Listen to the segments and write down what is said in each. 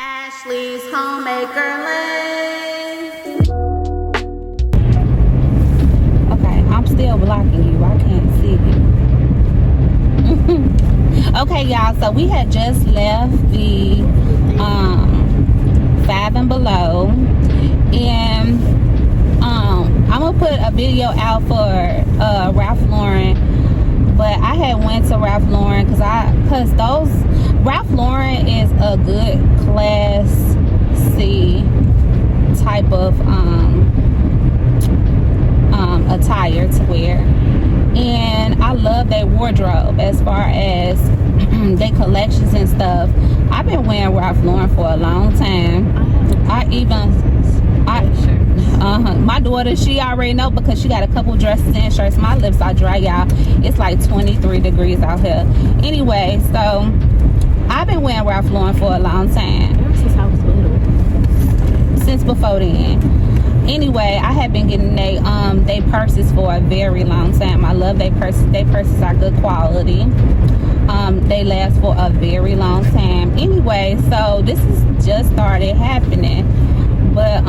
Ashley's Homemaker Lane. Okay, I'm still blocking you. I can't see you. Okay, y'all. So we had just left the 5 and Below, and I'm gonna put a video out for Ralph Lauren. But I had went to Ralph Lauren because Ralph Lauren is a good class C type of attire to wear, and I love their wardrobe as far as their collections and stuff. I've been wearing Ralph Lauren for a long time. My daughter, she already know because she got a couple dresses and shirts. My lips are dry, y'all. It's like 23 degrees out here. Anyway, so I've been wearing Ralph Lauren for a long time. Ever since I was little. Since before then. Anyway, I have been getting they purses for a very long time. I love their purses. Their purses are good quality. They last for a very long time. Anyway, so this is just started happening. But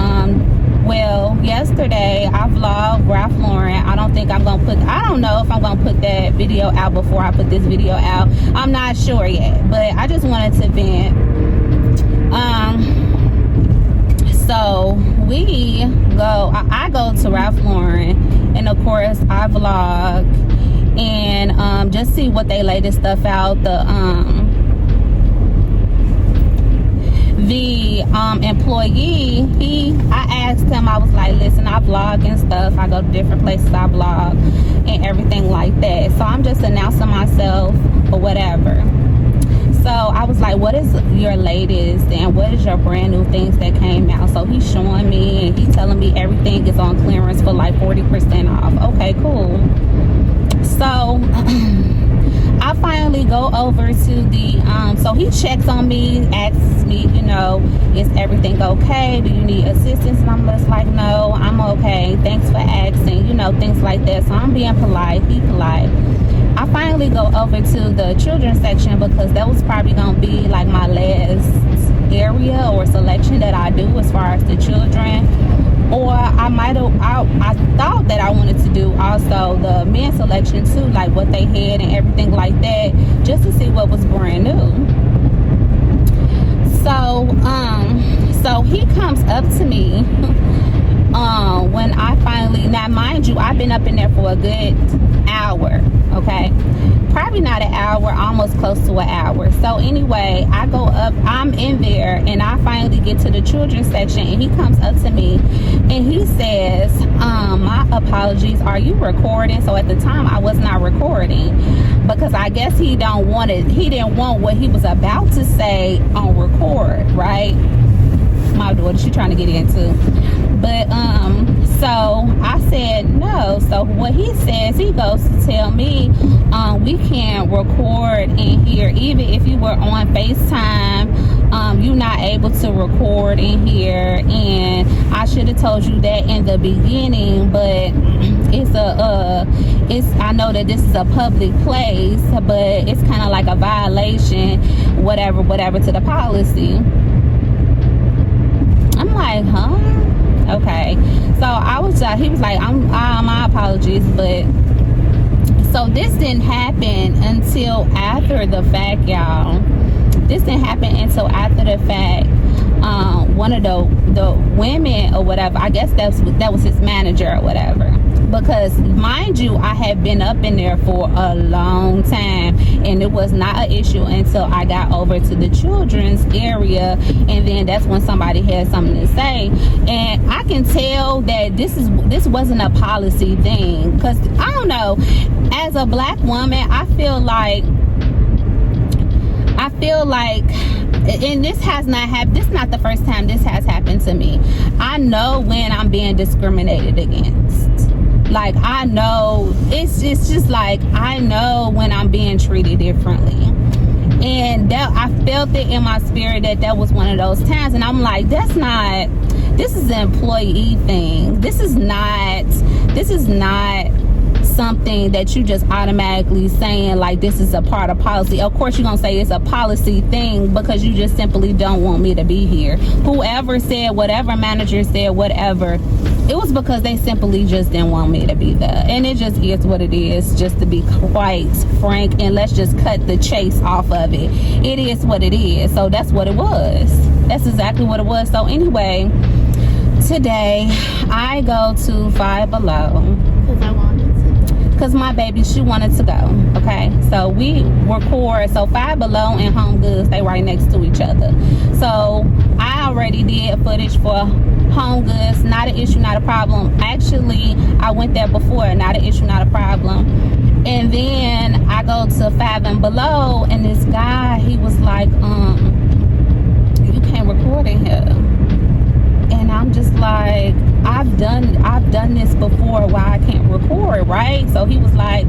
well, yesterday I vlogged Ralph Lauren. I don't know if I'm gonna put that video out before I put this video out. I'm not sure yet, but I just wanted to vent. So I go to Ralph Lauren, and of course I vlog and just see what they latest stuff out. The employee, I asked him, I was like, listen, I vlog and stuff, I go to different places, I vlog and everything like that, so I'm just announcing myself or whatever. So I was like, what is your latest and what is your brand new things that came out? So he's showing me and he's telling me everything is on clearance for like 40% off. Okay, cool. So I finally go over to the so he checks on me, asks me, is everything okay? Do you need assistance? And I'm just like, no, I'm okay. Thanks for asking, things like that. So I'm being polite, be polite. I finally go over to the children's section because that was probably gonna be like my last area or selection that I do as far as the children. Or I thought that I wanted to do also the men's selection too, like what they had and everything like that, just to see what was brand new. So he comes up to me when I finally, now mind you, I've been up in there for a good hour, okay? Probably not an hour, almost close to an hour. So anyway, I go up, I'm in there, and I finally get to the children's section, and he comes up to me and he says, my apologies, are you recording? So at the time I was not recording because I guess he didn't want what he was about to say on record, right? My daughter, she trying to get into. But so I said no. So what he says, he goes to tell me, we can't record in here. Even if you were on FaceTime, you're not able to record in here. And I should have told you that in the beginning, but I know that this is a public place, but it's kind of like a violation, whatever to the policy. I'm like, huh? Okay. So he was like, my apologies, but so this didn't happen until after the fact, y'all. This didn't happen until after the fact. One of the women or whatever, I guess that was his manager or whatever. Because mind you, I had been up in there for a long time, and it was not an issue until I got over to the children's area, and then that's when somebody had something to say. And I can tell that this wasn't a policy thing, because I don't know, as a black woman, I feel like, and this has not happened, this is not the first time this has happened to me. I know when I'm being discriminated against. Like, I know, it's just like, I know when I'm being treated differently. And that, I felt it in my spirit that was one of those times. And I'm like, this is an employee thing. This is not something that you just automatically saying like this is a part of policy. Of course you're gonna say it's a policy thing because you just simply don't want me to be here. Whoever said whatever, manager said whatever, it was because they simply just didn't want me to be there. And it just is what it is, just to be quite frank, and let's just cut the chase off of it. It is what it is. So that's what it was. That's exactly what it was. So anyway, today I go to Five Below Because I wanted to. because my baby, she wanted to go. Okay, so we record. So Five Below and Home Goods, they right next to each other. So I already did footage for Home Goods. Not an issue, not a problem. Actually, I went there before. Not an issue, not a problem. And then I go to Five and Below, and this guy, he was like, you can't record in here. And I'm just like, I've done this before, why I can't record, right? So he was like,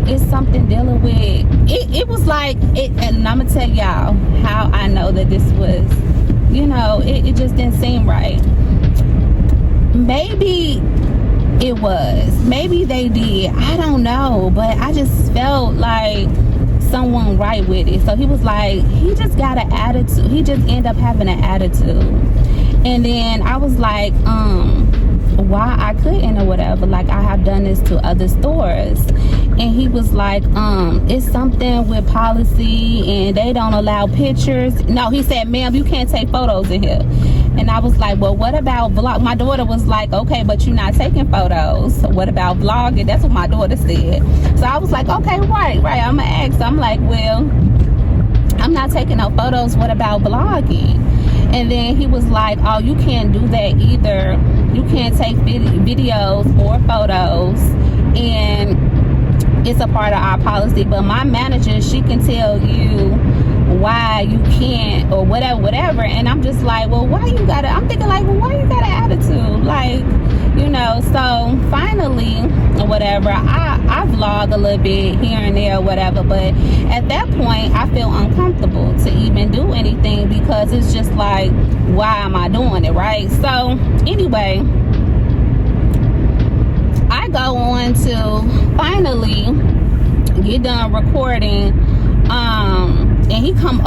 it's something dealing with it was like it. And I'm gonna tell y'all how I know that this was, it just didn't seem right. Maybe it was, maybe they did, I don't know, but I just felt like someone right with it. So he was like, he just got an attitude, he just ended up having an attitude. And then I was like, why I couldn't or whatever, like I have done this to other stores. And he was like, it's something with policy and they don't allow pictures. No, he said, ma'am, you can't take photos in here. And I was like, well, what about vlog? My daughter was like, okay, but you're not taking photos. So what about vlogging? That's what my daughter said. So I was like, okay, right, I'm gonna ask. I'm like, well, I'm not taking no photos. What about vlogging? And then he was like, oh, you can't do that either. You can't take videos or photos. And it's a part of our policy. But my manager, she can tell you why you can't or whatever. And I'm just like, well, I'm thinking like, well, why you got an attitude? Like, so finally, or whatever, I vlog a little bit here and there or whatever. But at that point, I feel uncomfortable to even do anything because it's just like, why am I doing it, right? So anyway, I go on to finally get done recording. And he comes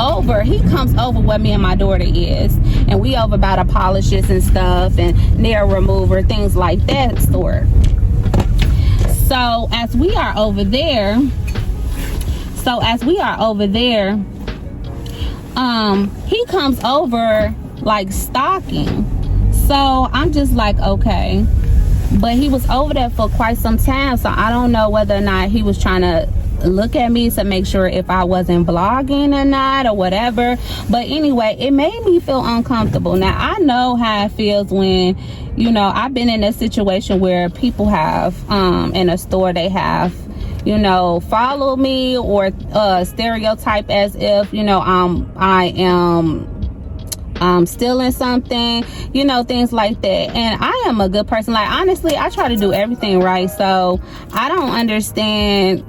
over where me and my daughter is, and we over by the polishes and stuff and nail remover, things like that store. So as we are over there, he comes over like stalking. So I'm just like, okay, but he was over there for quite some time, so I don't know whether or not he was trying to look at me to make sure if I wasn't vlogging or not or whatever. But anyway, it made me feel uncomfortable. Now I know how it feels when I've been in a situation where people have in a store, they have follow me or stereotype as if I am stealing something, things like that. And I am a good person. Like, honestly, I try to do everything right. So I don't understand,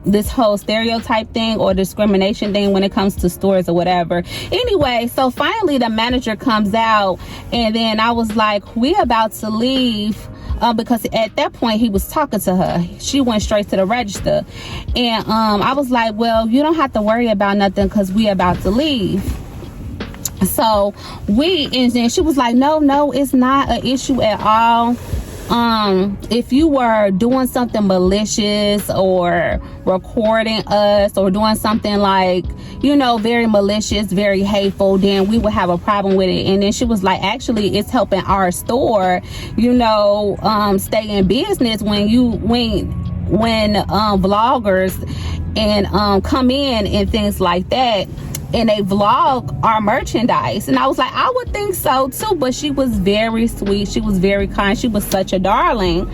this whole stereotype thing or discrimination thing when it comes to stores or whatever. Anyway, so finally the manager comes out, and then I was like, we about to leave. Because at that point he was talking to her. She went straight to the register. And I was like, well, you don't have to worry about nothing because we about to leave. So and then she was like, no, it's not an issue at all. If you were doing something malicious or recording us or doing something like, very malicious, very hateful, then we would have a problem with it. And then she was like, actually, it's helping our store, stay in business when vloggers and come in and things like that, and they vlog our merchandise. And I was like, I would think so too. But she was very sweet, she was very kind, she was such a darling.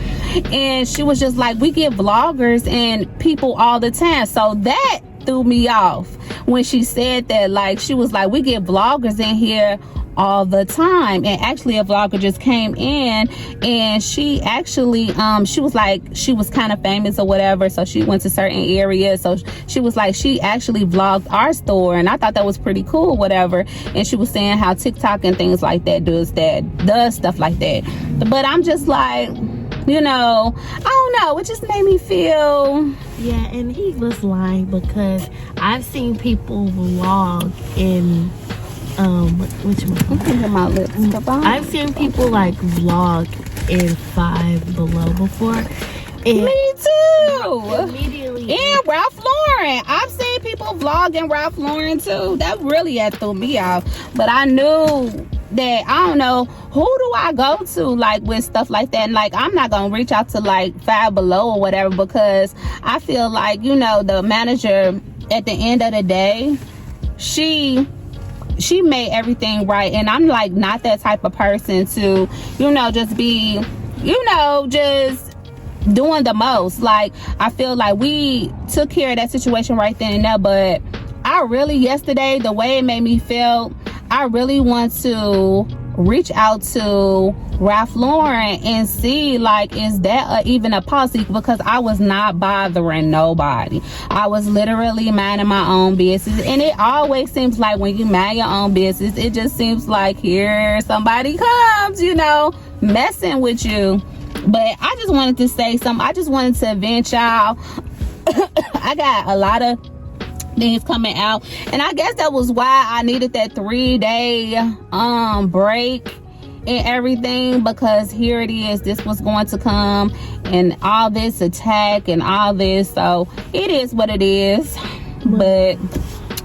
And she was just like, we get vloggers and people all the time. So that threw me off when she said that. Like, she was like, we get vloggers in here all the time. And actually a vlogger just came in, and she actually she was like, she was kind of famous or whatever, so she went to certain areas. So she was like, she actually vlogged our store, and I thought that was pretty cool, whatever. And she was saying how TikTok and things like that does stuff like that. But I'm just like, you know, I don't know, it just made me feel. Yeah, and he was lying because I've seen people vlog in which My lips. I've seen people like vlog in Five Below before. And me too. Immediately. And Ralph Lauren. I've seen people vlog in Ralph Lauren too. That really had threw me off. But I knew that, I don't know, who do I go to like with stuff like that? And like, I'm not gonna reach out to like Five Below or whatever, because I feel like, you know, the manager at the end of the day, she made everything right. And I'm like not that type of person to, you know, just be, you know, just doing the most. Like, I feel like we took care of that situation right then and there, but I really, yesterday, the way it made me feel, I really want to reach out to Ralph Lauren and see, like, is that even a policy? Because I was not bothering nobody. I was literally minding my own business. And it always seems like when you mind your own business, it just seems like here somebody comes, you know, messing with you. But I just wanted to say something. I just wanted to vent, y'all. I got a lot of things coming out, and I guess that was why I needed that 3-day break and everything, because here it is, this was going to come and all this attack and all this, so it is what it is. But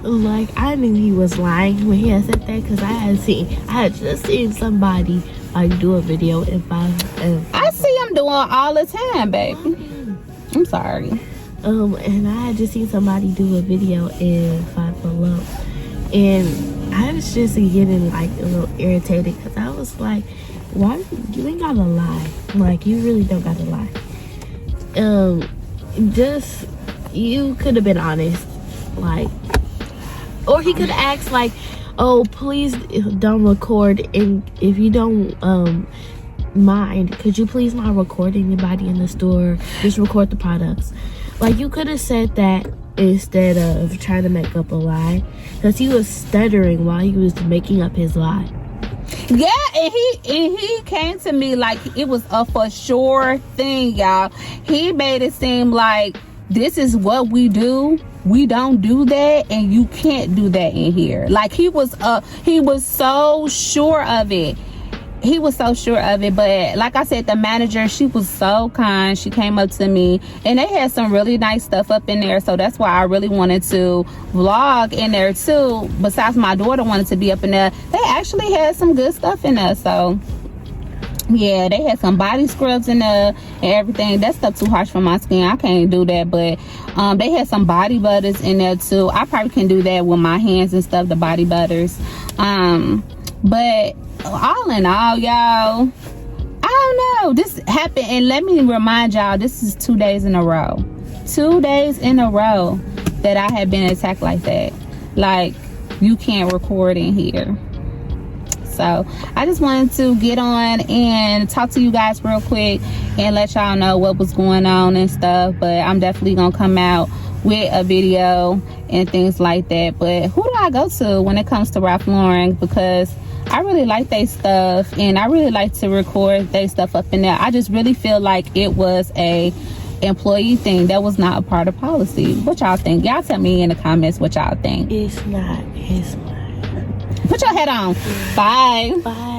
like, I knew he was lying when he had said that, because I had just seen somebody like do a video in I see him doing all the time, baby. I'm sorry. And I had just seen somebody do a video in Five Below, and I was just getting like a little irritated, because I was like, why you ain't gotta lie, like, you really don't gotta lie. Just, you could have been honest, like, or he could have asked like, oh, please don't record, and if you don't mind, could you please not record anybody in the store, just record the products. Like, you could have said that instead of trying to make up a lie, because he was stuttering while he was making up his lie. Yeah, and he came to me like it was a for sure thing, y'all. He made it seem like this is what we do. We don't do that, and you can't do that in here. Like, he was so sure of it. He was so sure of it. But like I said, the manager, she was so kind. She came up to me, and they had some really nice stuff up in there, so that's why I really wanted to vlog in there too. Besides, my daughter wanted to be up in there. They actually had some good stuff in there, so yeah, they had some body scrubs in there and everything. That stuff too harsh for my skin. I can't do that. But they had some body butters in there too. I probably can do that with my hands and stuff, the body butters. But all in all, y'all, I don't know, this happened. And let me remind y'all, this is 2 days in a row. 2 days in a row that I have been attacked like that. Like, you can't record in here. So I just wanted to get on and talk to you guys real quick and let y'all know what was going on and stuff. But I'm definitely gonna come out with a video and things like that. But who do I go to when it comes to Ralph Lauren? Because I really like their stuff, and I really like to record their stuff up in there. I just really feel like it was a employee thing. That was not a part of policy. What y'all think? Y'all tell me in the comments what y'all think. It's not. Put your head on. Bye. Bye.